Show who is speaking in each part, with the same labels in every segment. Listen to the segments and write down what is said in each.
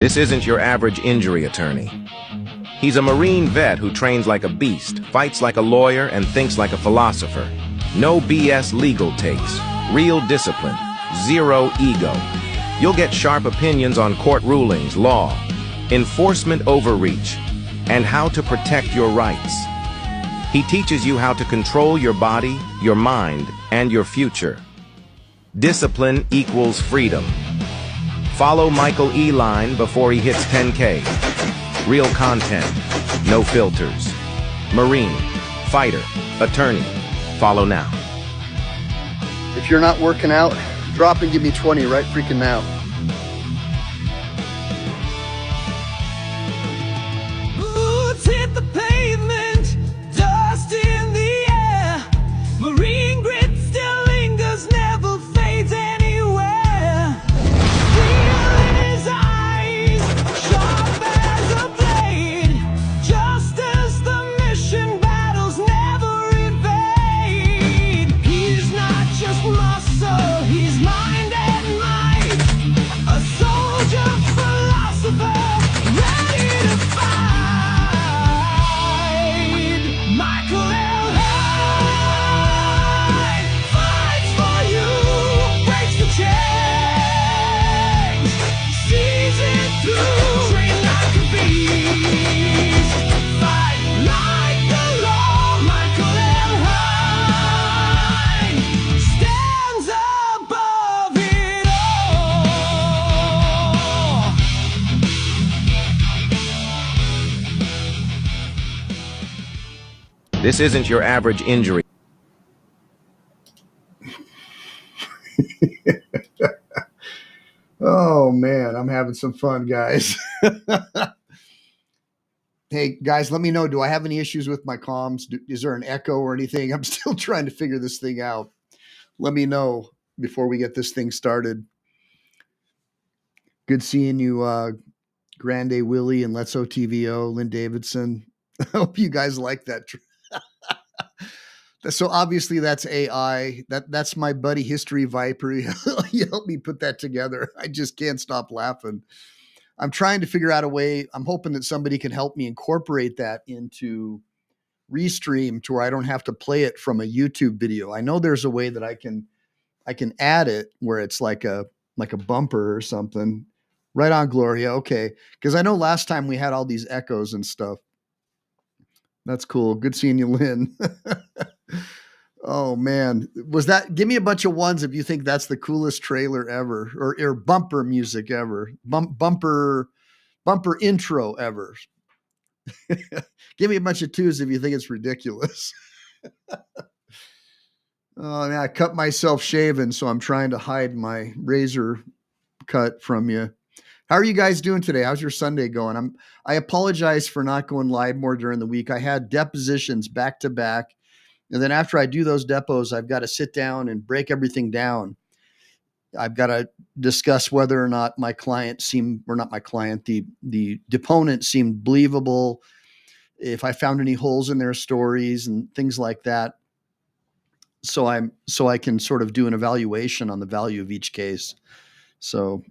Speaker 1: This isn't your average injury attorney. He's a Marine vet who trains like a beast, fights like a lawyer, and thinks like a philosopher. No BS legal takes, real discipline, zero ego. You'll get sharp opinions on court rulings, law, enforcement overreach, and how to protect your rights. He teaches you how to control your body, your mind, and your future. Discipline equals freedom. Follow Mike Ehline before he hits 10K. Real content, no filters. Marine, fighter, attorney. Follow now.
Speaker 2: If you're not working out, drop and give me 20 right freaking now.
Speaker 3: Boots hit the pavement, dust in the air. Marine grit still lingers, never fades anywhere. Steel in his eyes, sharp as a blade. Just as the mission battles never evade. He's not just muscle, he's mind and might. A soldier, philosopher, ready to fight. Michael Ehline fights for you, breaks the chains, sees it through, train like a beast, fight like the law. Michael Ehline stands above it all.
Speaker 1: This isn't your average injury.
Speaker 4: Oh man, I'm having some fun, guys. Hey guys, let me know. Do I have any issues with my comms? Is there an echo or anything? I'm still trying to figure this thing out. Let me know before we get this thing started. Good seeing you, Grande Willie and Let's OTVO, Lynn Davidson. I hope you guys like that. So obviously that's AI. That's my buddy History Viper. He helped me put that together. I just can't stop laughing. I'm trying to figure out a way. I'm hoping that somebody can help me incorporate that into Restream to where I don't have to play it from a YouTube video. I know there's a way that I can add it where it's like a bumper or something. Right on, Gloria. Okay. Because I know last time we had all these echoes and stuff. That's cool. Good seeing you, Lynn. Oh man, was that? Give me a bunch of ones if you think that's the coolest trailer ever, or bumper music ever, bumper intro ever. Give me a bunch of twos if you think it's ridiculous. Oh, yeah, I cut myself shaving, so I'm trying to hide my razor cut from you. How are you guys doing today? How's your Sunday going? I apologize for not going live more during the week. I had depositions back to back. And then after I do those depots, I've got to sit down and break everything down. I've got to discuss whether or not my client seemed, or not my client, the deponent seemed believable, if I found any holes in their stories and things like that. So I can sort of do an evaluation on the value of each case. So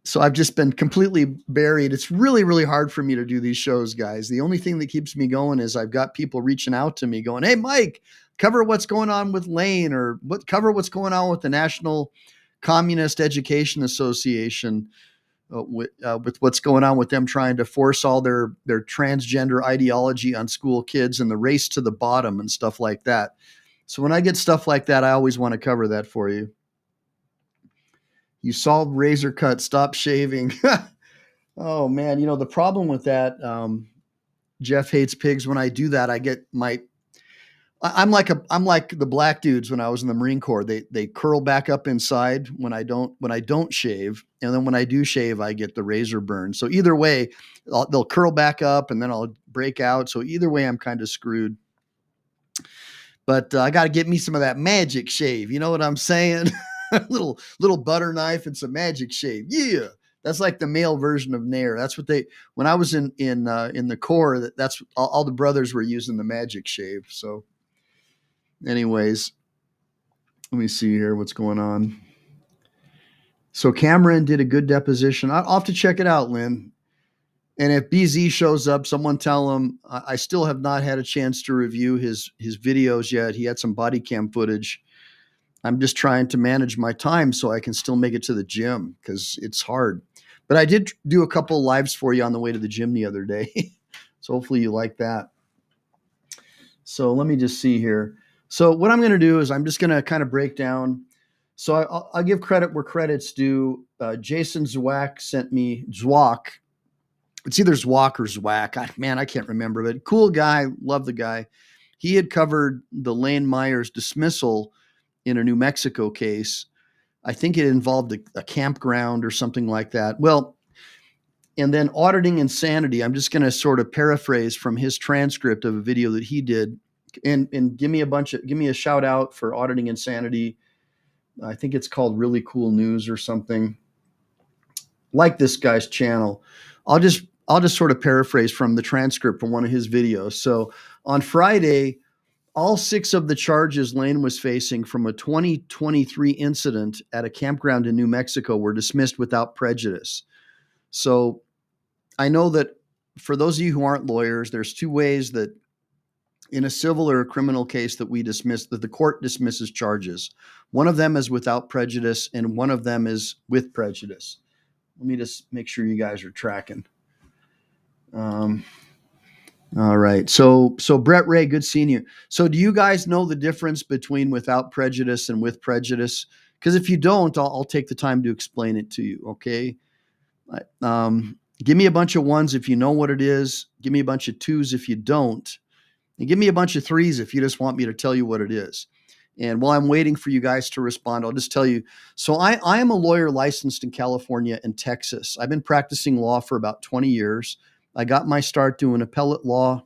Speaker 4: So I've just been completely buried. It's really, really hard for me to do these shows, guys. The only thing that keeps me going is I've got people reaching out to me going, "Hey, Mike, cover what's going on with Lane, or cover what's going on with the National Communist Education Association, with what's going on with them trying to force all their transgender ideology on school kids and the race to the bottom and stuff like that." So when I get stuff like that, I always want to cover that for you. You solved razor cut, stop shaving. Oh man, the problem with that, Jeff hates pigs. When I do that, I get I'm like the black dudes when I was in the Marine Corps. They curl back up inside when I don't shave, and then when I do shave, I get the razor burn. So either way, they'll curl back up, and then I'll break out. So either way, I'm kind of screwed. But I got to get me some of that magic shave. You know what I'm saying? little butter knife and some magic shave. Yeah. That's like the male version of Nair. That's what when I was in the Corps, that's all the brothers were using the magic shave. So anyways, let me see here what's going on. So Cameron did a good deposition. I'll have to check it out, Lynn. And if BZ shows up, someone tell him I still have not had a chance to review his videos yet. He had some body cam footage. I'm just trying to manage my time so I can still make it to the gym because it's hard. But I did do a couple lives for you on the way to the gym the other day. So hopefully you like that. So let me just see here. So what I'm going to do is I'm just going to kind of break down. So I'll give credit where credit's due. Jason Zwack sent me Zwack. It's either Zwack or Zwack. Man, I can't remember, but cool guy. Love the guy. He had covered the Lane Myers dismissal in a New Mexico case. I think it involved a campground or something like that. Well, and then auditing insanity. I'm just going to sort of paraphrase from his transcript of a video that he did, and give me a shout out for auditing insanity. I think it's called Really Cool News or something. Like this guy's channel. I'll just sort of paraphrase from the transcript from one of his videos. So on Friday, all 6 of the charges Lane was facing from a 2023 incident at a campground in New Mexico were dismissed without prejudice. So I know that for those of you who aren't lawyers, there's 2 ways that in a civil or a criminal case that the court dismisses charges. One of them is without prejudice and one of them is with prejudice. Let me just make sure you guys are tracking. All right. So Brett Ray, good seeing you. So do you guys know the difference between without prejudice and with prejudice? Because if you don't, I'll take the time to explain it to you. Okay. Give me a bunch of 1s if you know what it is. Give me a bunch of 2s if you don't. And give me a bunch of 3s if you just want me to tell you what it is. And while I'm waiting for you guys to respond, I'll just tell you. So I am a lawyer licensed in California and Texas. I've been practicing law for about 20 years. I got my start doing appellate law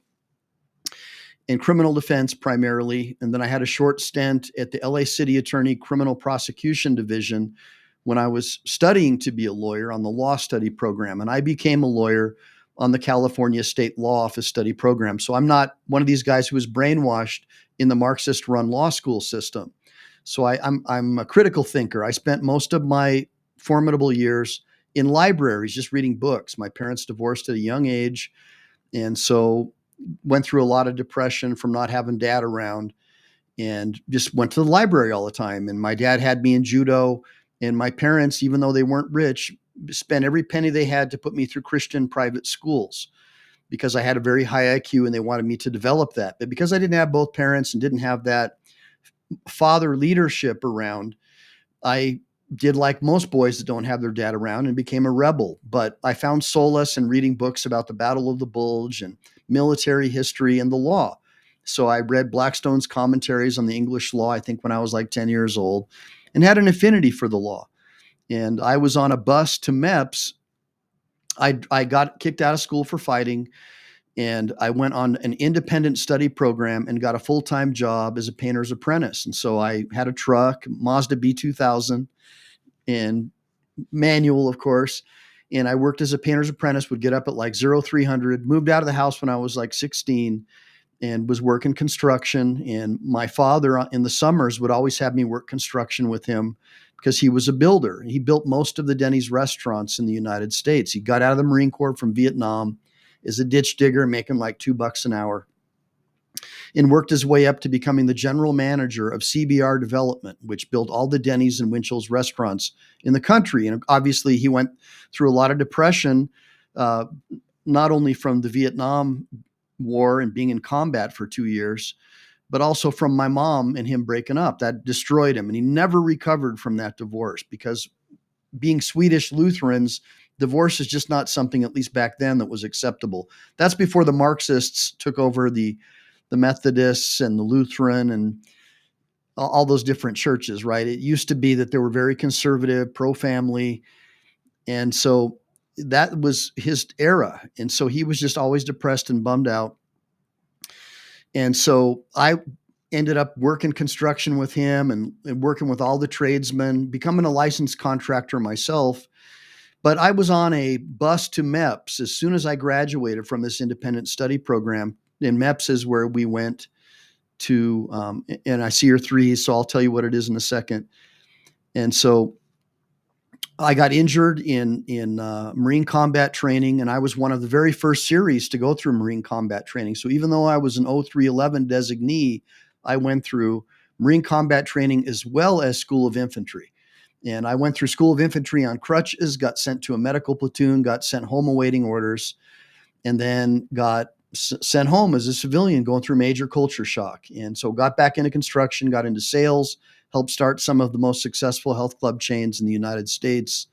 Speaker 4: and criminal defense primarily. And then I had a short stint at the LA City Attorney Criminal Prosecution Division when I was studying to be a lawyer on the law study program. And I became a lawyer on the California State Law Office study program. So I'm not one of these guys who was brainwashed in the Marxist-run law school system. So I'm a critical thinker. I spent most of my formidable years in libraries just reading books. My parents divorced at a young age, and so went through a lot of depression from not having dad around, and just went to the library all the time. And my dad had me in judo, and my parents, even though they weren't rich, spent every penny they had to put me through Christian private schools because I had a very high IQ and they wanted me to develop that. But because I didn't have both parents and didn't have that father leadership around, I did like most boys that don't have their dad around and became a rebel. But I found solace in reading books about the Battle of the Bulge and military history and the law. So I read Blackstone's commentaries on the English law, I think when I was like 10 years old, and had an affinity for the law. And I was on a bus to MEPS. I got kicked out of school for fighting, and I went on an independent study program and got a full-time job as a painter's apprentice. And so I had a truck, Mazda B2000, and manual, of course. And I worked as a painter's apprentice, would get up at like 0300, moved out of the house when I was like 16 and was working construction. And my father in the summers would always have me work construction with him because he was a builder. He built most of the Denny's restaurants in the United States. He got out of the Marine Corps from Vietnam as a ditch digger, making like $2 an hour, and worked his way up to becoming the general manager of CBR Development, which built all the Denny's and Winchell's restaurants in the country. And obviously he went through a lot of depression, not only from the Vietnam War and being in combat for 2 years, but also from my mom and him breaking up. That destroyed him. And he never recovered from that divorce because being Swedish Lutherans, divorce is just not something, at least back then, that was acceptable. That's before the Marxists took over the Methodists and the Lutheran and all those different churches, right? It used to be that they were very conservative, pro-family. And so that was his era. And so he was just always depressed and bummed out. And so I ended up working construction with him and working with all the tradesmen, becoming a licensed contractor myself. But I was on a bus to MEPS as soon as I graduated from this independent study program. And MEPS is where we went to, and I see your 3s, so I'll tell you what it is in a second. And so I got injured in Marine combat training, and I was one of the very first series to go through Marine combat training. So even though I was an 0311 designee, I went through Marine combat training as well as School of Infantry. And I went through School of Infantry on crutches, got sent to a medical platoon, got sent home awaiting orders, and then got sent home as a civilian going through major culture shock. And so got back into construction, got into sales, helped start some of the most successful health club chains in the United States,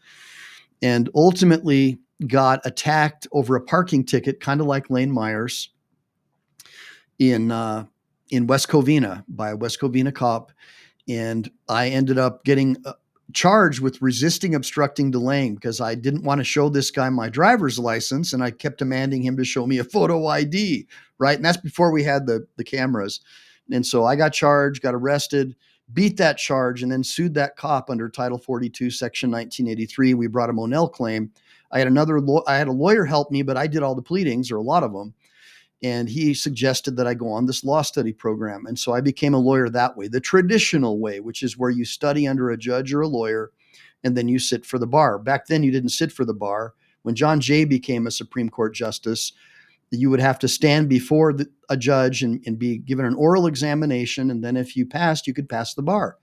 Speaker 4: and ultimately got attacked over a parking ticket, kind of like Lane Myers, in West Covina by a West Covina cop. And I ended up getting charged with resisting, obstructing, delaying because I didn't want to show this guy my driver's license, and I kept demanding him to show me a photo ID, right? And that's before we had the cameras. And so I got charged, got arrested, beat that charge, and then sued that cop under Title 42, Section 1983. We brought a Monell claim. I had a lawyer help me, but I did all the pleadings, or a lot of them. And he suggested that I go on this law study program. And so I became a lawyer that way, the traditional way, which is where you study under a judge or a lawyer, and then you sit for the bar. Back then, you didn't sit for the bar. When John Jay became a Supreme Court justice, you would have to stand before a judge and be given an oral examination. And then if you passed, you could pass the bar.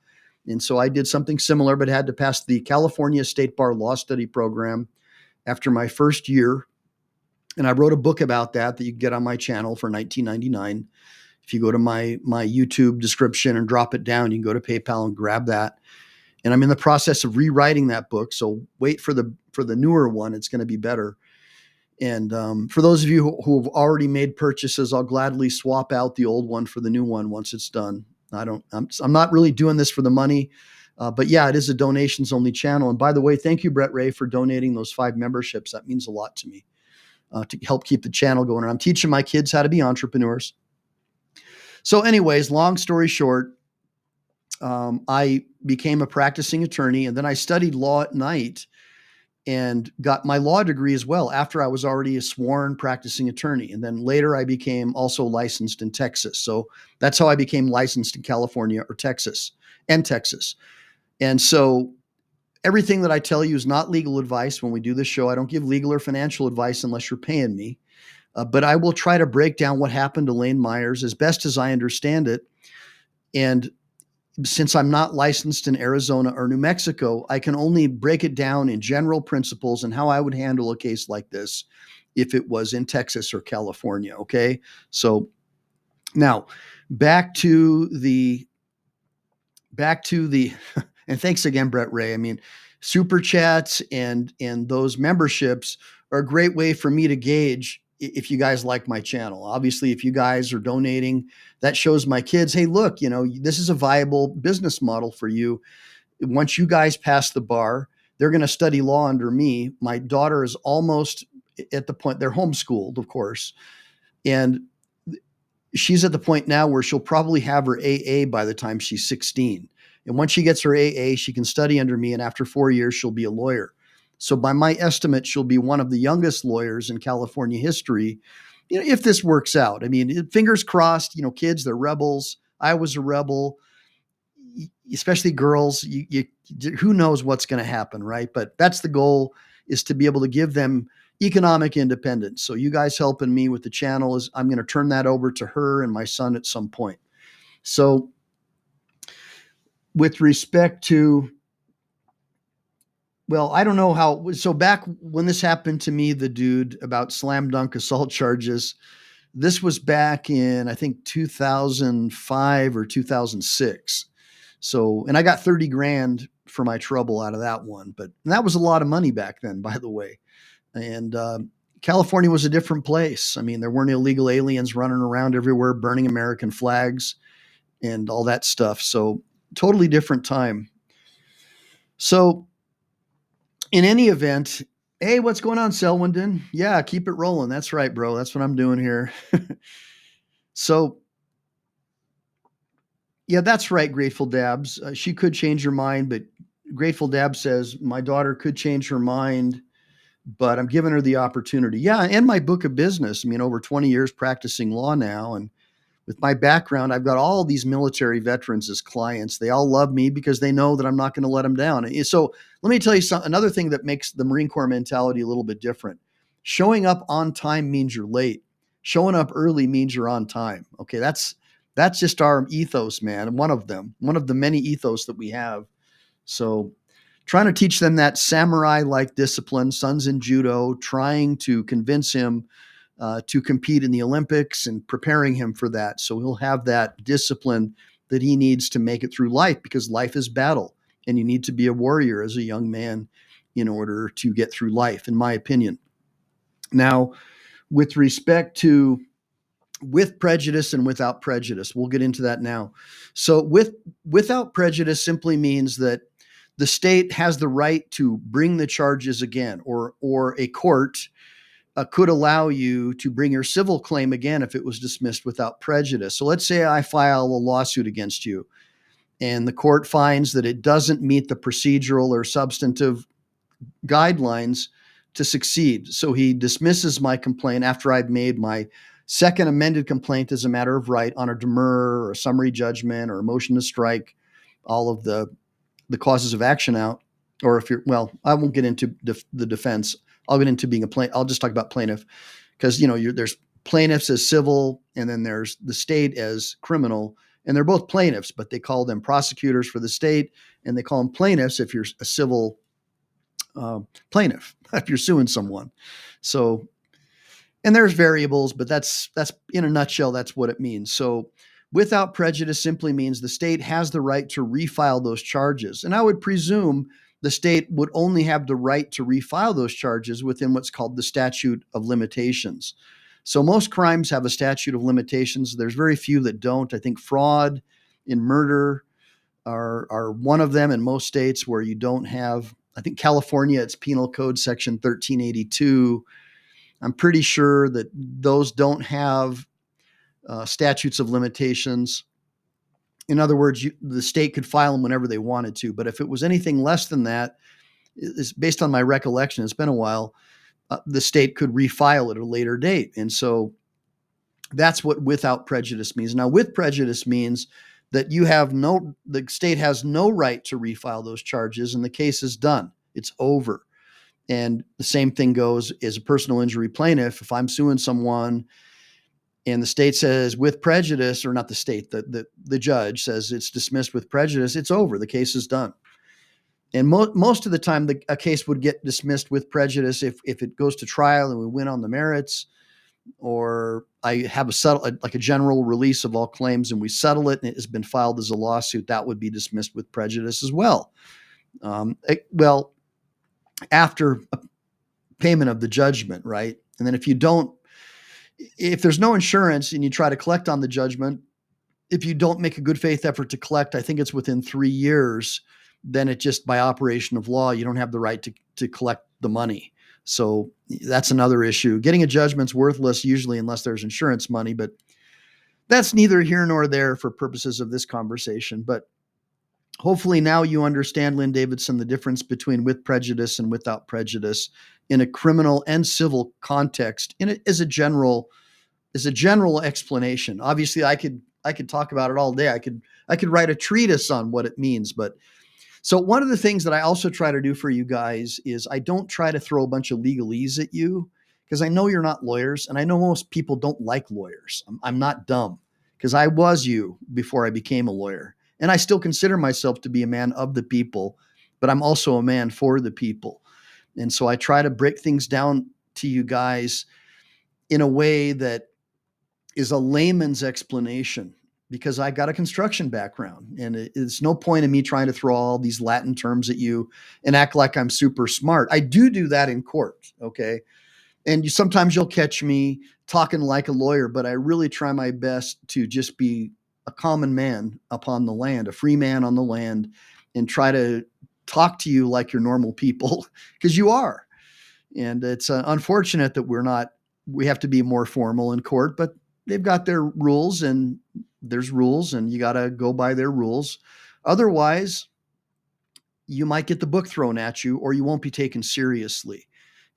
Speaker 4: And so I did something similar, but had to pass the California State Bar Law Study Program after my first year. And I wrote a book about that you can get on my channel for $19.99. If you go to my YouTube description and drop it down, you can go to PayPal and grab that. And I'm in the process of rewriting that book. So wait for the newer one. It's going to be better. And for those of you who have already made purchases, I'll gladly swap out the old one for the new one once it's done. I'm not really doing this for the money, but yeah, it is a donations only channel. And by the way, thank you, Brett Ray, for donating those 5 memberships. That means a lot to me to help keep the channel going. And I'm teaching my kids how to be entrepreneurs. So anyways, long story short, I became a practicing attorney, and then I studied law at night and got my law degree as well after I was already a sworn practicing attorney. And then later I became also licensed in Texas. So that's how I became licensed in California or Texas and Texas. And so everything that I tell you is not legal advice. When we do this show, I don't give legal or financial advice unless you're paying me. But I will try to break down what happened to Lane Myers as best as I understand it. And since I'm not licensed in Arizona or New Mexico, I can only break it down in general principles and how I would handle a case like this if it was in Texas or California. Okay. So now back to the, and thanks again, Brett Ray. I mean, super chats and those memberships are a great way for me to gauge if you guys like my channel. Obviously, if you guys are donating, that shows my kids, hey, look, this is a viable business model for you. Once you guys pass the bar, they're going to study law under me. My daughter is almost at the point, they're homeschooled, of course. And she's at the point now where she'll probably have her AA by the time she's 16. And once she gets her AA, she can study under me. And after 4 years, she'll be a lawyer. So by my estimate, she'll be one of the youngest lawyers in California history, if this works out. I mean, fingers crossed, kids, they're rebels. I was a rebel, especially girls. Who knows what's going to happen, right? But that's the goal, is to be able to give them economic independence. So you guys helping me with the channel is, I'm going to turn that over to her and my son at some point. So with respect to, well, I don't know how. So back when this happened to me, the dude about slam dunk assault charges, this was back in, I think, 2005 or 2006. So, and I got 30 grand for my trouble out of that one, but that was a lot of money back then, by the way. And California was a different place. I mean, there weren't illegal aliens running around everywhere, burning American flags and all that stuff. So totally different time. So in any event, hey, what's going on, Selwyn? Yeah, keep it rolling. That's right, bro. That's what I'm doing here. So, yeah, that's right, Grateful Dabs. She could change her mind, but Grateful Dab says, my daughter could change her mind, but I'm giving her the opportunity. Yeah, and my book of business. I mean, over 20 years practicing law now, and with my background, I've got all these military veterans as clients. They all love me because they know that I'm not going to let them down. And so let me tell you another thing that makes the Marine Corps mentality a little bit different. Showing up on time means you're late. Showing up early means you're on time. Okay, that's just our ethos, man. One of the many ethos that we have. So trying to teach them that samurai-like discipline, son's in judo, trying to convince him to compete in the Olympics and preparing him for that. So he'll have that discipline that he needs to make it through life, because life is battle and you need to be a warrior as a young man in order to get through life, in my opinion. Now, with respect to with prejudice and without prejudice, we'll get into that now. So without prejudice simply means that the state has the right to bring the charges again, or a court could allow you to bring your civil claim again if it was dismissed without prejudice. So let's say I file a lawsuit against you and the court finds that it doesn't meet the procedural or substantive guidelines to succeed. So he dismisses my complaint after I've made my second amended complaint as a matter of right on a demurrer or a summary judgment or a motion to strike all of the causes of action out. Or if you're, well, I won't get into the defense. I'll get into being a plaintiff. I'll just talk about plaintiff, because there's plaintiffs as civil, and then there's the state as criminal, and they're both plaintiffs, but they call them prosecutors for the state, and they call them plaintiffs if you're a civil plaintiff, if you're suing someone. So, and there's variables, but that's in a nutshell, that's what it means. So without prejudice simply means the state has the right to refile those charges. And I would presume the state would only have the right to refile those charges within what's called the statute of limitations. So most crimes have a statute of limitations. There's very few that don't. I think fraud and murder are one of them in most states where you don't have. I think California, it's Penal Code Section 1382. I'm pretty sure that those don't have statutes of limitations. In other words, the state could file them whenever they wanted to. But if it was anything less than that, it's based on my recollection, it's been a while, the state could refile at a later date. And so that's what without prejudice means. Now, with prejudice means that the state has no right to refile those charges, and the case is done. It's over. And the same thing goes as a personal injury plaintiff. If I'm suing someone and the state says with prejudice, or not the state, the judge says it's dismissed with prejudice, it's over. The case is done. And most of the time, a case would get dismissed with prejudice if it goes to trial and we win on the merits, or I have a general release of all claims and we settle it and it has been filed as a lawsuit, that would be dismissed with prejudice as well. After payment of the judgment, right? And then if there's no insurance and you try to collect on the judgment, if you don't make a good faith effort to collect, I think it's within 3 years, then it just, by operation of law, you don't have the right to collect the money. So that's another issue. Getting a judgment's worthless usually unless there's insurance money, but that's neither here nor there for purposes of this conversation. But hopefully now you understand, Lynn Davidson, the difference between with prejudice and without prejudice in a criminal and civil context, as a general explanation. Obviously, I could talk about it all day. I could write a treatise on what it means. But so one of the things that I also try to do for you guys is I don't try to throw a bunch of legalese at you, because I know you're not lawyers, and I know most people don't like lawyers. I'm not dumb, because I was you before I became a lawyer. And I still consider myself to be a man of the people, but I'm also a man for the people. And so I try to break things down to you guys in a way that is a layman's explanation, because I got a construction background, and it's no point in me trying to throw all these Latin terms at you and act like I'm super smart. I do that in court. Okay. And sometimes you'll catch me talking like a lawyer, but I really try my best to just be a common man upon the land, a free man on the land, and try to talk to you like you're normal people, because you are. And it's unfortunate that we have to be more formal in court, but they've got their rules, and there's rules, and you got to go by their rules. Otherwise, you might get the book thrown at you, or you won't be taken seriously.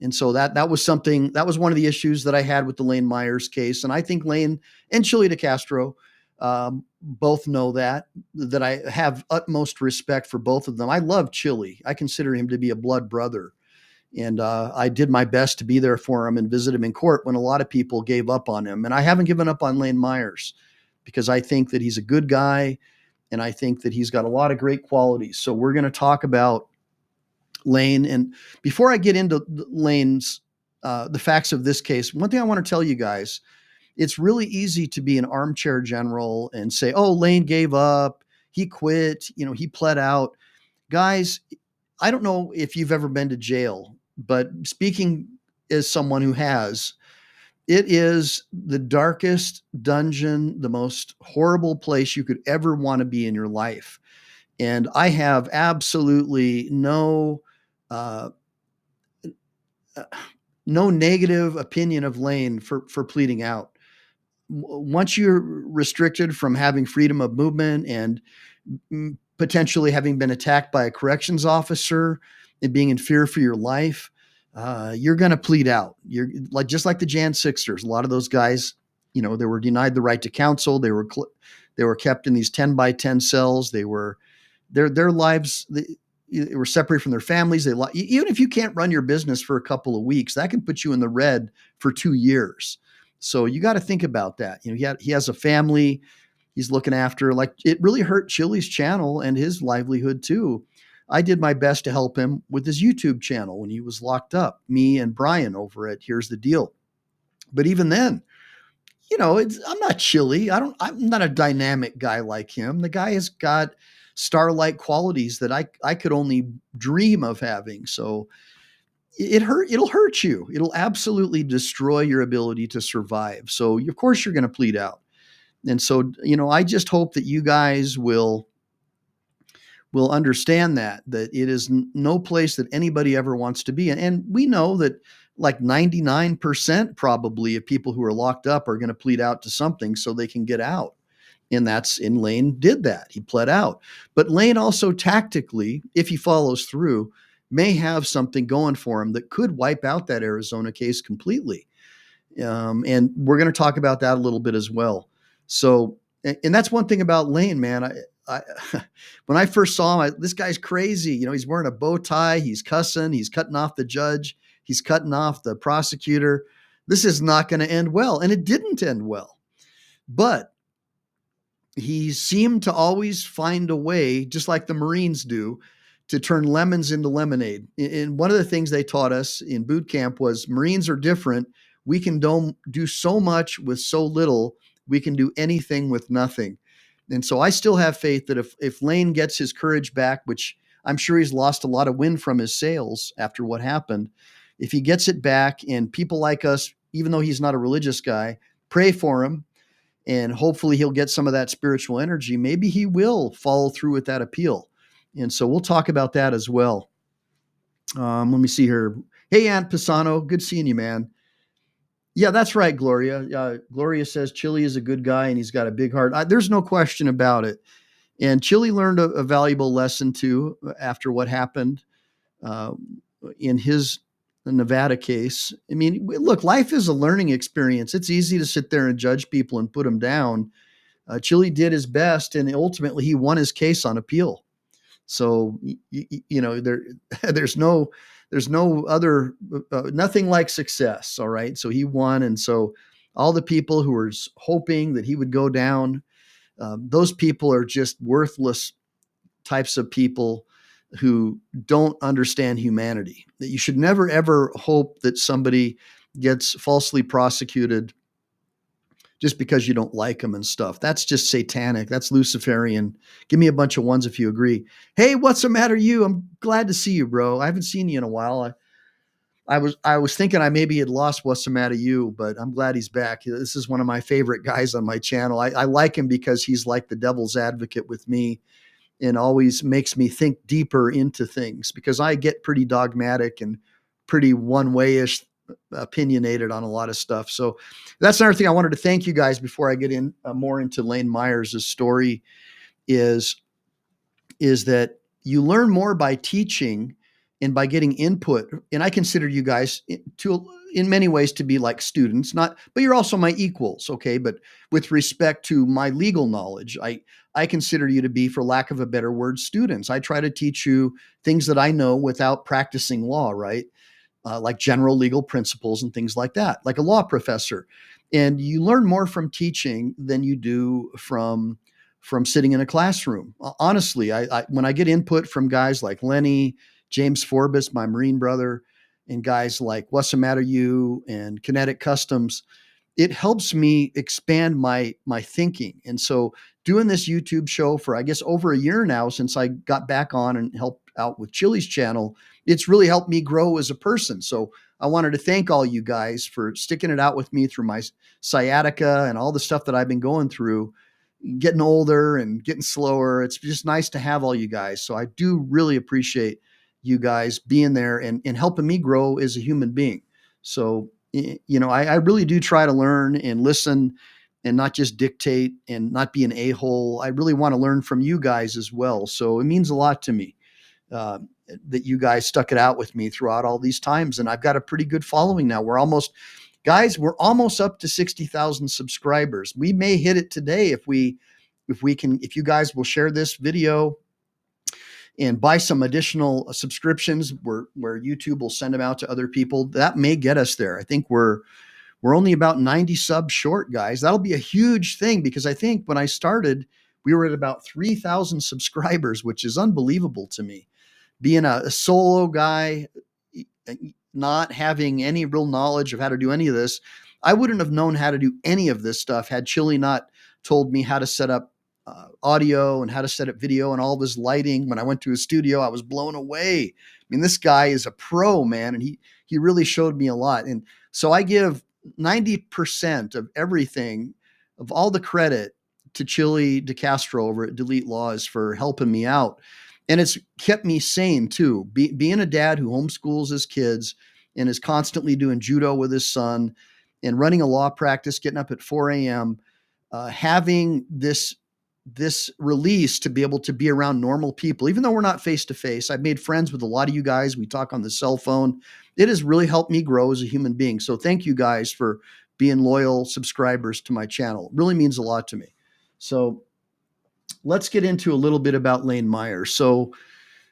Speaker 4: And so that was something, that was one of the issues that I had with the Lane Myers case. And I think Lane and Chili DeCastro both know that I have utmost respect for both of them. I love Chili. I consider him to be a blood brother. And I did my best to be there for him and visit him in court when a lot of people gave up on him. And I haven't given up on Lane Myers because I think that he's a good guy. And I think that he's got a lot of great qualities. So we're going to talk about Lane. And before I get into Lane's, the facts of this case, one thing I want to tell you guys, it's really easy to be an armchair general and say, oh, Lane gave up, he quit, he pled out. Guys, I don't know if you've ever been to jail, but speaking as someone who has, it is the darkest dungeon, the most horrible place you could ever want to be in your life. And I have absolutely no negative opinion of Lane for pleading out. Once you're restricted from having freedom of movement and potentially having been attacked by a corrections officer and being in fear for your life, you're going to plead out. You're just like the Jan Sixers. A lot of those guys, they were denied the right to counsel. They were kept in these 10 by 10 cells. They were their lives. They were separated from their families. Even if you can't run your business for a couple of weeks, that can put you in the red for 2 years. So you got to think about that. He has a family he's looking after. Like, it really hurt Chili's channel and his livelihood too. I did my best to help him with his YouTube channel when he was locked up, me and Brian over at Here's the Deal. But even then, I'm not Chili. I'm not a dynamic guy like him. The guy has got star-like qualities that I could only dream of having. So it'll hurt you. It'll absolutely destroy your ability to survive. So of course you're going to plead out. And so, I just hope that you guys will understand that it is no place that anybody ever wants to be. And we know that like 99% probably of people who are locked up are going to plead out to something so they can get out. And Lane did that. He pled out. But Lane also tactically, if he follows through, may have something going for him that could wipe out that Arizona case completely. And we're going to talk about that a little bit as well. So, and that's one thing about Lane, man. I when I first saw him, this guy's crazy. He's wearing a bow tie. He's cussing. He's cutting off the judge. He's cutting off the prosecutor. This is not going to end well. And it didn't end well. But he seemed to always find a way, just like the Marines do, to turn lemons into lemonade. And one of the things they taught us in boot camp was Marines are different. We can do so much with so little. We can do anything with nothing. And so I still have faith that if Lane gets his courage back, which I'm sure he's lost a lot of wind from his sails after what happened, if he gets it back and people like us, even though he's not a religious guy, pray for him, and hopefully he'll get some of that spiritual energy, maybe he will follow through with that appeal. And so we'll talk about that as well. Let me see here. Hey, Aunt Pasano, good seeing you, man. Yeah, that's right, Gloria. Gloria says Chili is a good guy and he's got a big heart. There's no question about it. And Chili learned a valuable lesson too after what happened in his Nevada case. I mean, look, life is a learning experience. It's easy to sit there and judge people and put them down. Chili did his best, and ultimately he won his case on appeal. So there's no other nothing like success. All right, so he won, and so all the people who were hoping that he would go down, those people are just worthless types of people who don't understand humanity. That you should never, ever hope that somebody gets falsely prosecuted just because you don't like them and stuff. That's just satanic. That's Luciferian. Give me a bunch of ones if you agree. Hey, what's the matter, you? I'm glad to see you, bro. I haven't seen you in a while. I was thinking I maybe had lost What's the Matter You, but I'm glad he's back. This is one of my favorite guys on my channel. I like him because he's like the devil's advocate with me, and always makes me think deeper into things, because I get pretty dogmatic and pretty one-way-ish opinionated on a lot of stuff. So that's another thing I wanted to thank you guys before I get in more into Lane Myers' story is that you learn more by teaching and by getting input, and I consider you guys in many ways to be like students, not, but you're also my equals, okay? But with respect to my legal knowledge, I consider you to be, for lack of a better word, students. I try to teach you things that I know without practicing law, right? Like general legal principles and things like that, like a law professor. And you learn more from teaching than you do from sitting in a classroom. Honestly, I when I get input from guys like Lenny, James Forbes, my Marine brother, and guys like What's the Matter You and Kinetic Customs, it helps me expand my thinking. And so doing this YouTube show for, I guess, over a year now, since I got back on and helped out with Chili's channel, it's really helped me grow as a person. So I wanted to thank all you guys for sticking it out with me through my sciatica and all the stuff that I've been going through, getting older and getting slower. It's just nice to have all you guys. So I do really appreciate you guys being there and helping me grow as a human being. So, I really do try to learn and listen and not just dictate and not be an a-hole. I really want to learn from you guys as well. So it means a lot to me uh, that you guys stuck it out with me throughout all these times. And I've got a pretty good following now. We're almost up to 60,000 subscribers. We may hit it today if you guys will share this video and buy some additional subscriptions where YouTube will send them out to other people. That may get us there. I think we're only about 90 subs short, guys. That'll be a huge thing, because I think when I started, we were at about 3,000 subscribers, which is unbelievable to me. Being a solo guy, not having any real knowledge of how to do any of this, I wouldn't have known how to do any of this stuff had Chili not told me how to set up audio and how to set up video and all of his lighting. When I went to his studio, I was blown away. I mean, this guy is a pro, man, and he really showed me a lot. And so I give 90% of everything, of all the credit, to Chili DeCastro over at Delete Laws for helping me out. And it's kept me sane too. Being a dad who homeschools his kids and is constantly doing judo with his son and running a law practice, getting up at 4 a.m., having this release to be able to be around normal people, even though we're not face to face. I've made friends with a lot of you guys. We talk on the cell phone. It has really helped me grow as a human being. So thank you guys for being loyal subscribers to my channel. It really means a lot to me. So let's get into a little bit about Lane Myers. So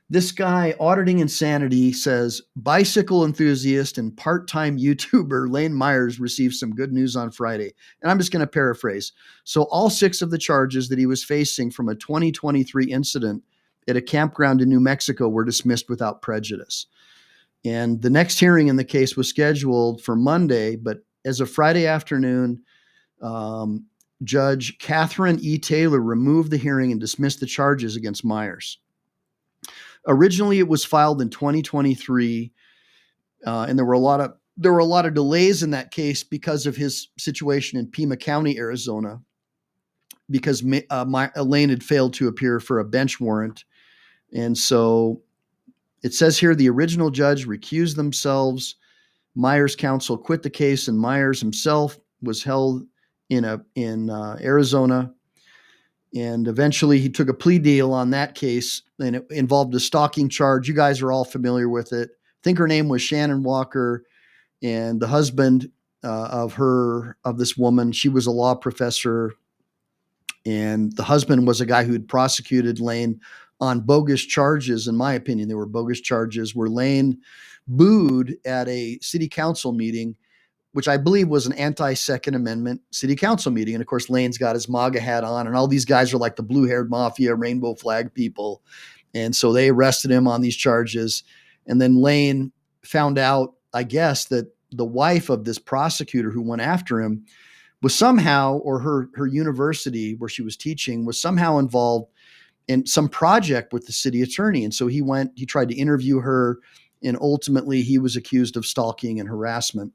Speaker 4: this guy, Auditing Insanity, says bicycle enthusiast and part-time YouTuber Lane Myers received some good news on Friday. And I'm just going to paraphrase. So all 6 of the charges that he was facing from a 2023 incident at a campground in New Mexico were dismissed without prejudice. And the next hearing in the case was scheduled for Monday, but as of Friday afternoon, Judge Catherine E. Taylor removed the hearing and dismissed the charges against Myers. Originally, it was filed in 2023, and there were a lot of delays in that case because of his situation in Pima County, Arizona, because Lane had failed to appear for a bench warrant. And so it says here the original judge recused themselves. Myers' counsel quit the case, and Myers himself was held in Arizona. And eventually he took a plea deal on that case, and it involved a stalking charge. You guys are all familiar with it. I think her name was Shannon Walker, and the husband of this woman, she was a law professor, and the husband was a guy who had prosecuted Lane on bogus charges. In my opinion, they were bogus charges where Lane booed at a city council meeting, which I believe was an anti-Second Amendment city council meeting. And of course, Lane's got his MAGA hat on, and all these guys are like the blue-haired mafia, rainbow flag people. And so they arrested him on these charges. And then Lane found out, I guess, that the wife of this prosecutor who went after him was somehow, or her university where she was teaching was somehow involved in some project with the city attorney. And so he tried to interview her, and ultimately he was accused of stalking and harassment.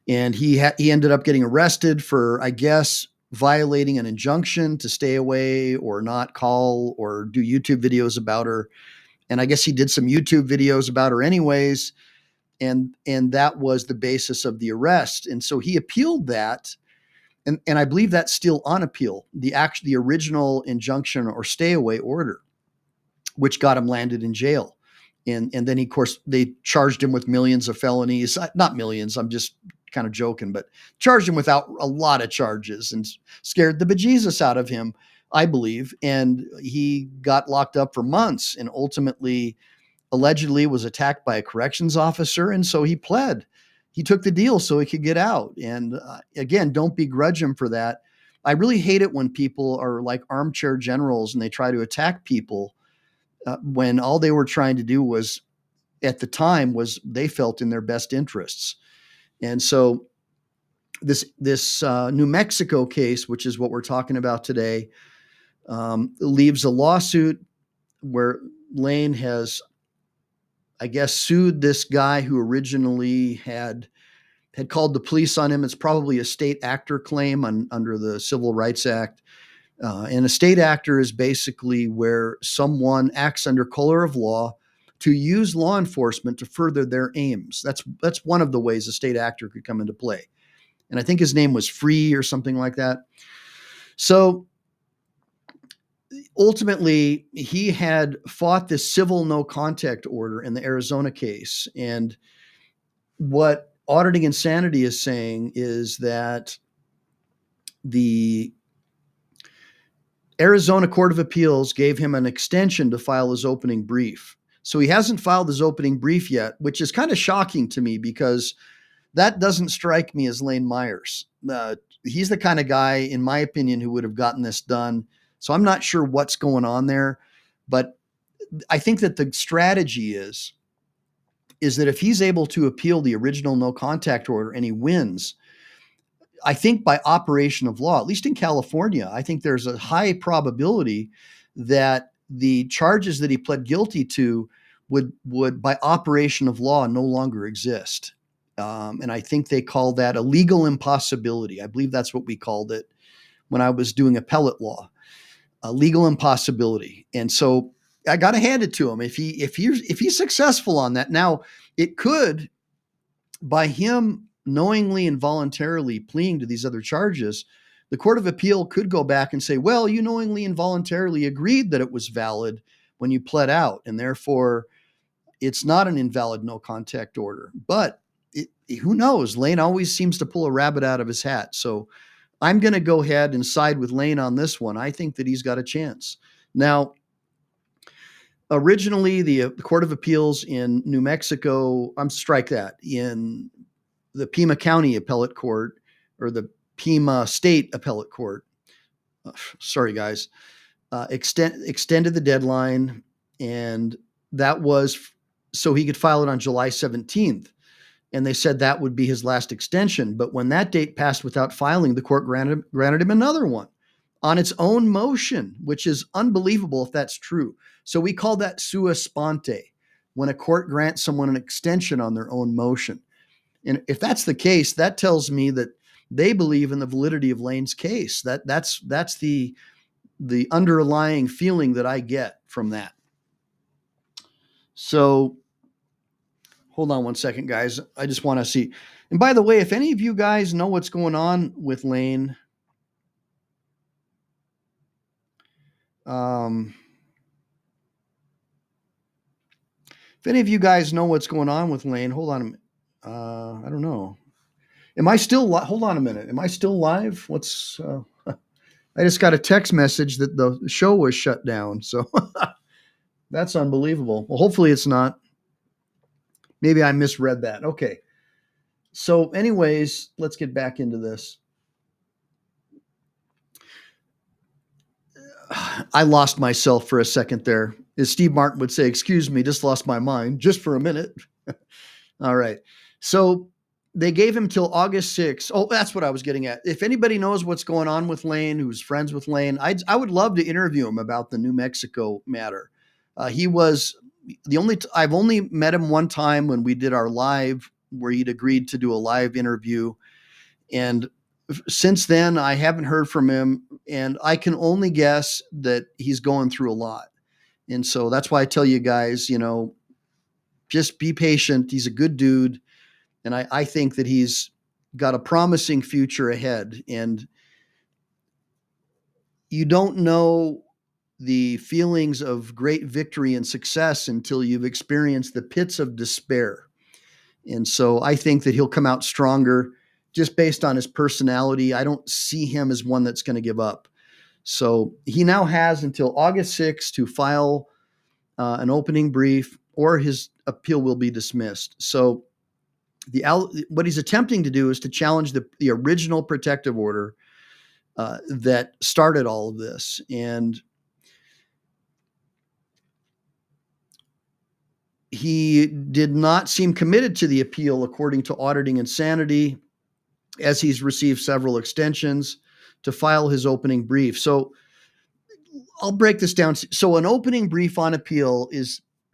Speaker 4: And he ended up getting arrested for, I guess, violating an injunction to stay away or not call or do YouTube videos about her. And I guess he did some YouTube videos about her anyways. And that was the basis of the arrest. And so he appealed that. And I believe that's still on appeal, the original injunction or stay away order, which got him landed in jail. And then, of course, they charged him with millions of felonies. Not millions, I'm just kind of joking, but charged him without a lot of charges and scared the bejesus out of him, I believe. And he got locked up for months and ultimately, allegedly, was attacked by a corrections officer. And so he pled. He took the deal so he could get out. And again, don't begrudge him for that. I really hate it when people are like armchair generals and they try to attack people when all they were trying to do was, at the time, was they felt in their best interests. And so this New Mexico case, which is what we're talking about today, leaves a lawsuit where Lane has, I guess, sued this guy who originally had called the police on him. It's probably a state actor claim under the Civil Rights Act. And a state actor is basically where someone acts under color of law to use law enforcement to further their aims. That's one of the ways a state actor could come into play. And I think his name was Free or something like that. So ultimately, he had fought this civil no contact order in the Arizona case. And what Auditing Insanity is saying is that the Arizona Court of Appeals gave him an extension to file his opening brief. So he hasn't filed his opening brief yet, which is kind of shocking to me because that doesn't strike me as Lane Myers. He's the kind of guy, in my opinion, who would have gotten this done. So I'm not sure what's going on there, but I think that the strategy is that if he's able to appeal the original no contact order and he wins, I think by operation of law, at least in California, I think there's a high probability that the charges that he pled guilty to would by operation of law no longer exist. And I think they call that a legal impossibility. I believe that's what we called it when I was doing appellate law, a legal impossibility. And so I got to hand it to him if he's successful on that. Now, it could, by him knowingly and voluntarily pleading to these other charges, the Court of Appeal could go back and say, well, you knowingly and voluntarily agreed that it was valid when you pled out, and therefore it's not an invalid no contact order. But who knows? Lane always seems to pull a rabbit out of his hat. So I'm going to go ahead and side with Lane on this one. I think that he's got a chance. Now, originally, the Court of Appeals in New Mexico, in the Pima County Appellate Court, or the Pima State Appellate Court, sorry guys, extended the deadline, and that was so he could file it on July 17th. And they said that would be his last extension. But when that date passed without filing, the court granted him another one on its own motion, which is unbelievable if that's true. So we call that sua sponte, when a court grants someone an extension on their own motion. And if that's the case, that tells me that they believe in the validity of Lane's case. That's the underlying feeling that I get from that. So hold on one second, guys. I just want to see. And by the way, if any of you guys know what's going on with Lane, if any of you guys know what's going on with Lane, hold on a minute. I don't know. Am I still hold on a minute. Am I still live? I just got a text message that the show was shut down. So that's unbelievable. Well, hopefully it's not. Maybe I misread that. Okay. So anyways, let's get back into this. I lost myself for a second there. As Steve Martin would say, excuse me, just lost my mind just for a minute. All right. So they gave him till August 6th. Oh, that's what I was getting at. If anybody knows what's going on with Lane, who's friends with Lane, I would love to interview him about the New Mexico matter. He was I've only met him one time when we did our live, where he'd agreed to do a live interview. And since then, I haven't heard from him, and I can only guess that he's going through a lot. And so that's why I tell you guys, just be patient. He's a good dude. And I think that he's got a promising future ahead. And you don't know the feelings of great victory and success until you've experienced the pits of despair. And so I think that he'll come out stronger just based on his personality. I don't see him as one that's going to give up. So he now has until August 6th to file an opening brief, or his appeal will be dismissed. So what he's attempting to do is to challenge the original protective order that started all of this. And he did not seem committed to the appeal, according to Auditing Insanity, as he's received several extensions to file his opening brief. So I'll break this down. So an opening brief on appeal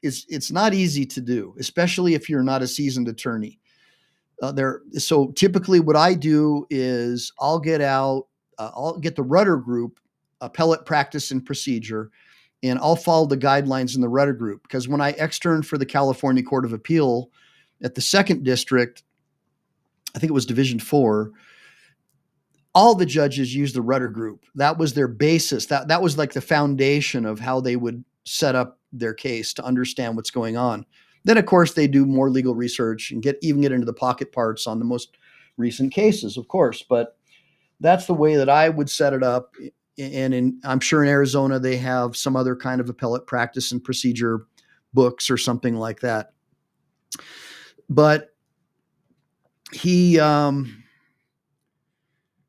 Speaker 4: it's not easy to do, especially if you're not a seasoned attorney. So typically what I do is I'll get the Rudder Group appellate practice and procedure, and I'll follow the guidelines in the Rudder Group, because when I externed for the California Court of Appeal at the 2nd District, I think it was Division 4, all the judges used the Rudder Group. That was their basis. That was like the foundation of how they would set up their case to understand what's going on. Then, of course, they do more legal research and get into the pocket parts on the most recent cases, of course. But that's the way that I would set it up. And I'm sure in Arizona, they have some other kind of appellate practice and procedure books or something like that. But he, let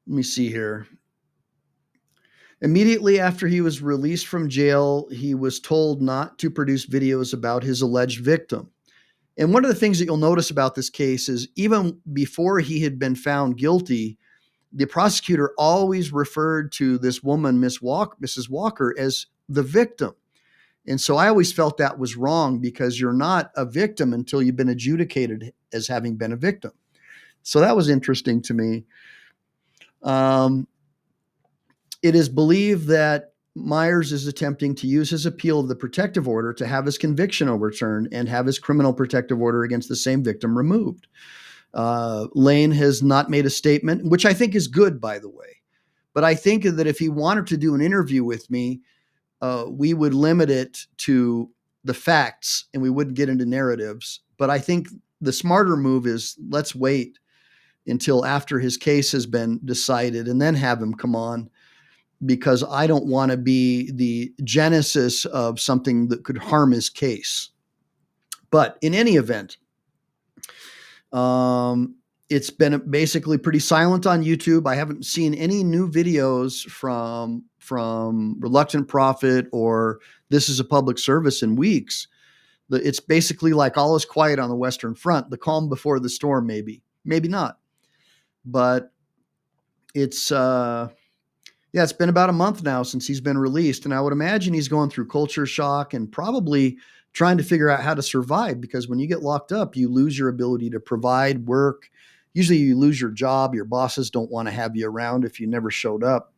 Speaker 4: me see here. Immediately after he was released from jail, he was told not to produce videos about his alleged victim. And one of the things that you'll notice about this case is even before he had been found guilty, the prosecutor always referred to this woman, Mrs. Walker, as the victim. And so I always felt that was wrong, because you're not a victim until you've been adjudicated as having been a victim. So that was interesting to me. It is believed that Myers is attempting to use his appeal of the protective order to have his conviction overturned and have his criminal protective order against the same victim removed. Lane has not made a statement, which I think is good, by the way. But I think that if he wanted to do an interview with me, we would limit it to the facts and we wouldn't get into narratives. But I think the smarter move is let's wait until after his case has been decided and then have him come on, because I don't want to be the genesis of something that could harm his case. But in any event, it's been basically pretty silent on YouTube. I haven't seen any new videos from Reluctant Prophet or This Is a Public Service in weeks. It's basically like all is quiet on the Western Front, the calm before the storm, maybe not. But it's been about a month now since he's been released, and I would imagine he's going through culture shock and probably trying to figure out how to survive, because when you get locked up, you lose your ability to provide work. Usually you lose your job. Your bosses don't want to have you around if you never showed up.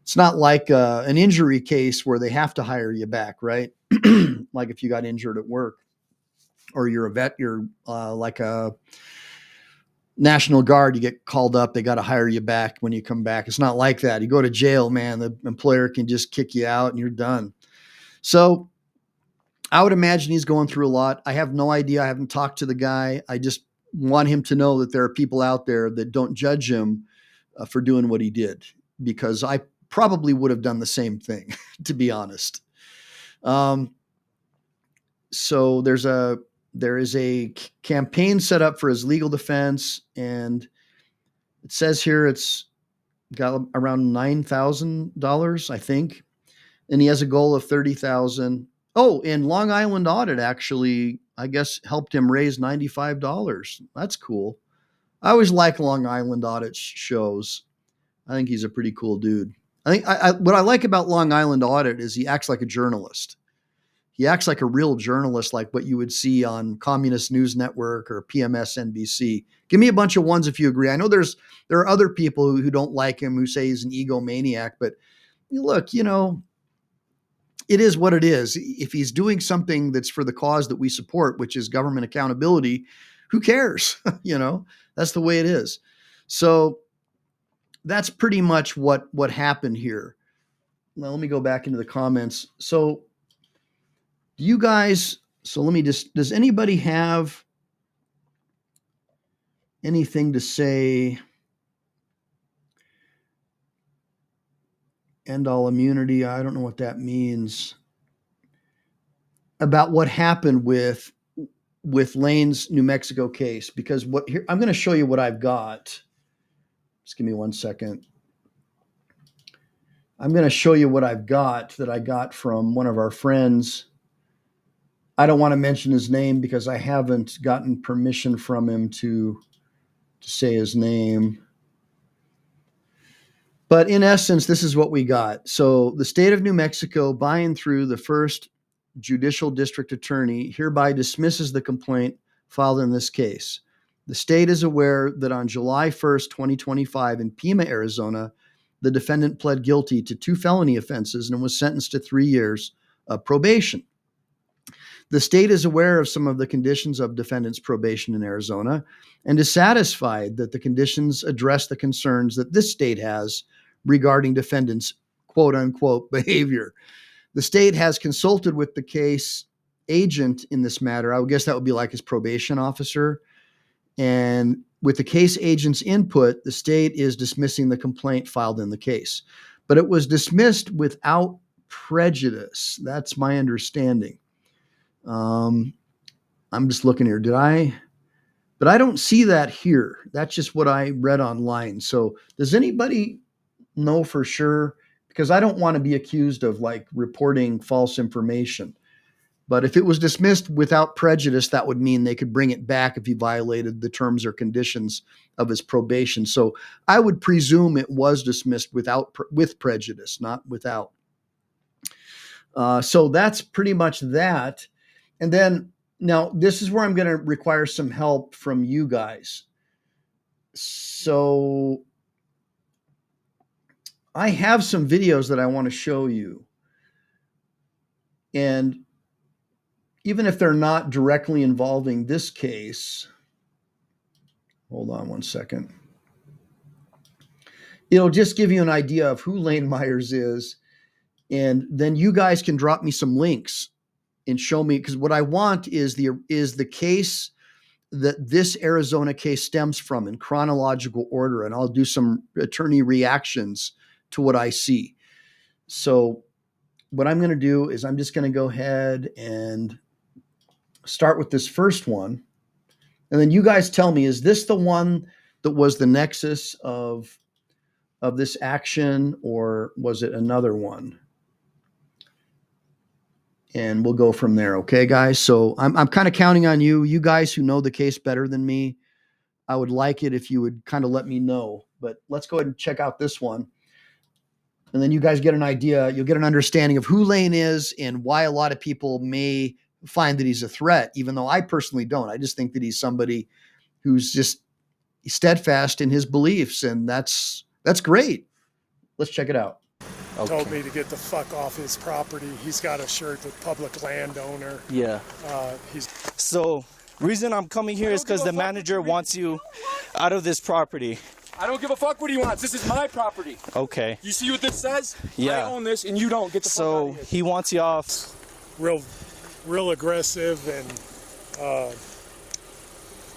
Speaker 4: It's not like an injury case where they have to hire you back, right? Like if you got injured at work or you're a vet, you're like a National Guard, you get called up, they got to hire you back when you come back. It's not like that. You go to jail, man, the employer can just kick you out and you're done. So I would imagine he's going through a lot. I have no idea. I haven't talked to the guy. I just want him to know that there are people out there that don't judge him for doing what he did, because I probably would have done the same thing, to be honest. So there is a campaign set up for his legal defense, and it says here it's got around $9,000, I think, and he has a goal of $30,000. Oh, and Long Island Audit actually, I guess, helped him raise $95. That's cool. I always like Long Island Audit shows. I think he's a pretty cool dude. I think what I like about Long Island Audit is he acts like a journalist. He acts like a real journalist, like what you would see on Communist News Network or PMS NBC. Give me a bunch of ones if you agree. I know there are other people who don't like him, who say he's an egomaniac, but look, it is what it is. If he's doing something that's for the cause that we support, which is government accountability, who cares? That's the way it is. So that's pretty much what happened here. Well, let me go back into the comments. So do you guys, so let me just, does anybody have anything to say? End all immunity. I don't know what that means. About what happened with Lane's New Mexico case, because what here, I'm going to show you what I've got. Just give me 1 second. I'm going to show you what I've got that I got from one of our friends. I don't want to mention his name because I haven't gotten permission from him to say his name. But in essence, this is what we got. So the state of New Mexico, by and through the first judicial district attorney, hereby dismisses the complaint filed in this case. The state is aware that on July 1st, 2025, in Pima, Arizona, the defendant pled guilty to 2 felony offenses and was sentenced to 3 years of probation. The state is aware of some of the conditions of defendant's probation in Arizona and is satisfied that the conditions address the concerns that this state has regarding defendant's quote unquote behavior. The state has consulted with the case agent in this matter. I would guess that would be like his probation officer. And with the case agent's input, the state is dismissing the complaint filed in the case. But it was dismissed without prejudice. That's my understanding. I'm just looking here. But I don't see that here. That's just what I read online. So does anybody know for sure? Because I don't want to be accused of like reporting false information. But if it was dismissed without prejudice, that would mean they could bring it back if he violated the terms or conditions of his probation. So I would presume it was dismissed with prejudice, not without. So that's pretty much that. And then now this is where I'm going to require some help from you guys. So I have some videos that I want to show you. And even if they're not directly involving this case, hold on 1 second. It'll just give you an idea of who Lane Myers is. And then you guys can drop me some links and show me, because what I want is the case that this Arizona case stems from in chronological order. And I'll do some attorney reactions to what I see. So what I'm going to do is I'm just going to go ahead and start with this first one. And then you guys tell me, is this the one that was the nexus of this action, or was it another one? And we'll go from there. Okay, guys. So I'm kind of counting on you. You guys who know the case better than me, I would like it if you would kind of let me know. But let's go ahead and check out this one. And then you guys get an idea. You'll get an understanding of who Lane is and why a lot of people may find that he's a threat, even though I personally don't. I just think that he's somebody who's just steadfast in his beliefs. And that's great. Let's check it out.
Speaker 5: Okay. Told me to get the fuck off his property. He's got a shirt with public landowner.
Speaker 6: Yeah. So reason I'm coming here is because the manager wants you out of this property.
Speaker 7: I don't give a fuck what he wants. This is my property.
Speaker 6: Okay.
Speaker 7: You see what this says?
Speaker 6: Yeah.
Speaker 7: I own this and you don't. Get the fuck out of here.
Speaker 6: So he wants you off.
Speaker 5: Real aggressive, and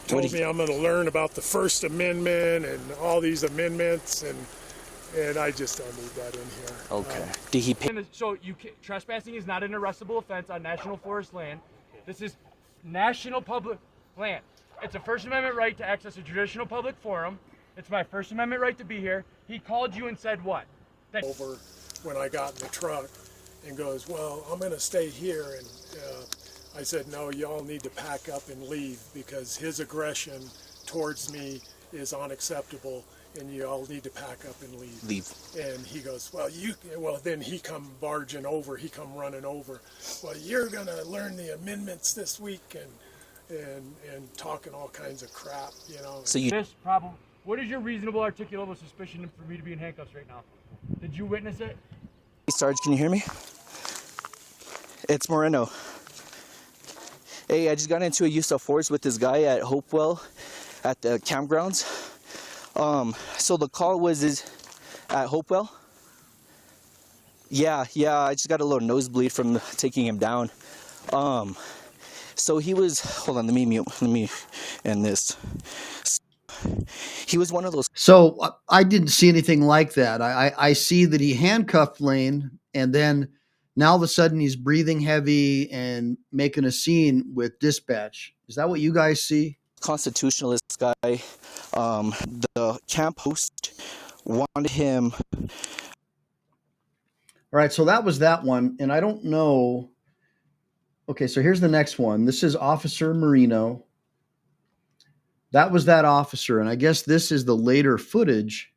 Speaker 5: told me I'm going to learn about the First Amendment and all these amendments, and I just don't need that in here.
Speaker 6: Okay. Did he pay?
Speaker 7: So trespassing is not an arrestable offense on national forest land. This is national public land. It's a First Amendment right to access a traditional public forum. It's my First Amendment right to be here. He called you and said what?
Speaker 5: Over when I got in the truck and goes, well, I'm going to stay here. And I said, no, y'all need to pack up and leave because his aggression towards me is unacceptable and you all need to pack up and leave. And he goes, well, then he come barging over, he come running over. Well, you're going to learn the amendments this week and talking all kinds of crap, you know.
Speaker 6: So you...
Speaker 7: This problem, what is your reasonable articulable suspicion for me to be in handcuffs right now? Did you witness it?
Speaker 6: Sarge, can you hear me? It's Moreno. Hey, I just got into a use of force with this guy at Hopewell at the campgrounds. So the call was at Hopewell. Yeah, I just got a little nosebleed from taking him down. So he was, hold on, let me end this. He was one of those.
Speaker 4: So I didn't see anything like that. I see that he handcuffed Lane, and then now all of a sudden he's breathing heavy and making a scene with dispatch. Is that what you guys see?
Speaker 6: Constitutionalist guy. The camp host wanted him.
Speaker 4: All right, so that was that one, and I don't know. Okay, so here's the next one. This is Officer Marino. That was that officer, and I guess this is the later footage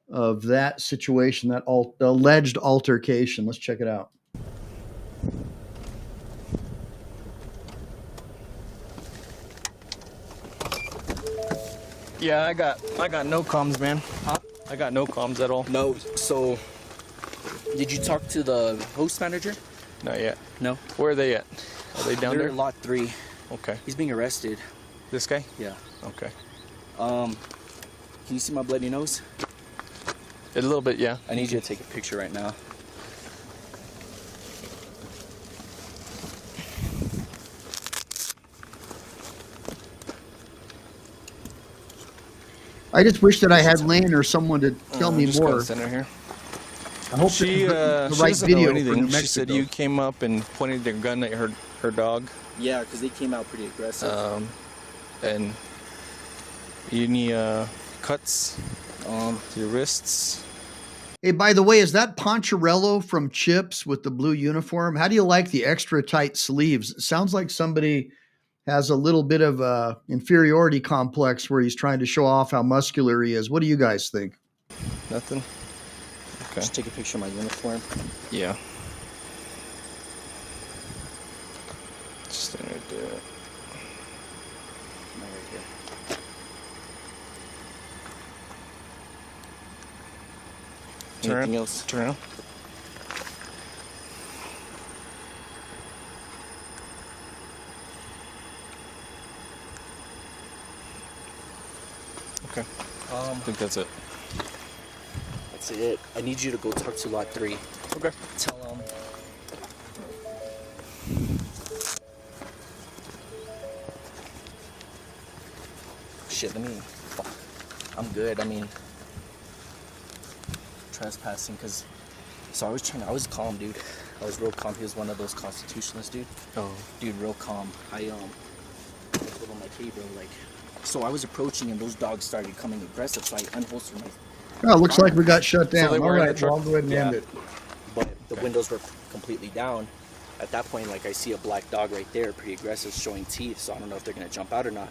Speaker 4: of that situation, that alleged altercation. Let's check it out.
Speaker 8: Yeah, I got no comms, man. Huh? I got no comms at all.
Speaker 6: No, so did you talk to the host manager?
Speaker 8: Not yet.
Speaker 6: No.
Speaker 8: Where are they at? Are they down
Speaker 6: They're
Speaker 8: there?
Speaker 6: in lot 3.
Speaker 8: Okay.
Speaker 6: He's being arrested.
Speaker 8: This guy?
Speaker 6: Yeah.
Speaker 8: Okay.
Speaker 6: Can you see my bloody nose?
Speaker 8: A little bit, yeah.
Speaker 6: I need you to take a picture right now.
Speaker 4: I just wish that I had Lane or someone to tell me
Speaker 8: just
Speaker 4: more.
Speaker 8: Go center here.
Speaker 4: I hope
Speaker 8: She,
Speaker 4: the
Speaker 8: she
Speaker 4: right
Speaker 8: doesn't know
Speaker 4: video for
Speaker 8: anything.
Speaker 4: New
Speaker 8: She said
Speaker 4: Mexico.
Speaker 8: you came up and pointed their gun at her dog.
Speaker 6: Yeah, because they came out pretty aggressive.
Speaker 8: And any cuts to your wrists?
Speaker 4: Hey, by the way, is that Poncherello from Chips with the blue uniform? How do you like the extra tight sleeves? It sounds like somebody has a little bit of a inferiority complex where he's trying to show off how muscular he is. What do you guys think?
Speaker 8: Nothing? Okay.
Speaker 6: Just take a picture of my uniform.
Speaker 8: Yeah. Just right there.
Speaker 6: Right here. Anything else?
Speaker 8: Turn around. Okay. I think that's it.
Speaker 6: That's it. I need you to go talk to lot 3.
Speaker 8: Okay.
Speaker 6: Tell them. Shit, fuck. I'm good. Trespassing, because, so I was calm, dude. I was real calm. He was one of those constitutionalists, dude.
Speaker 8: Oh.
Speaker 6: Dude, real calm. I told him, like, hey, bro, like, so I was approaching and those dogs started coming aggressive, so I unholstered my.
Speaker 4: Oh, looks like we got shut down.
Speaker 8: they
Speaker 4: All
Speaker 8: were in the
Speaker 4: right,
Speaker 8: truck?
Speaker 4: well, I'll go ahead and end it.
Speaker 6: But the windows were completely down. At that point, like, I see a black dog right there, pretty aggressive, showing teeth, so I don't know if they're gonna jump out or not.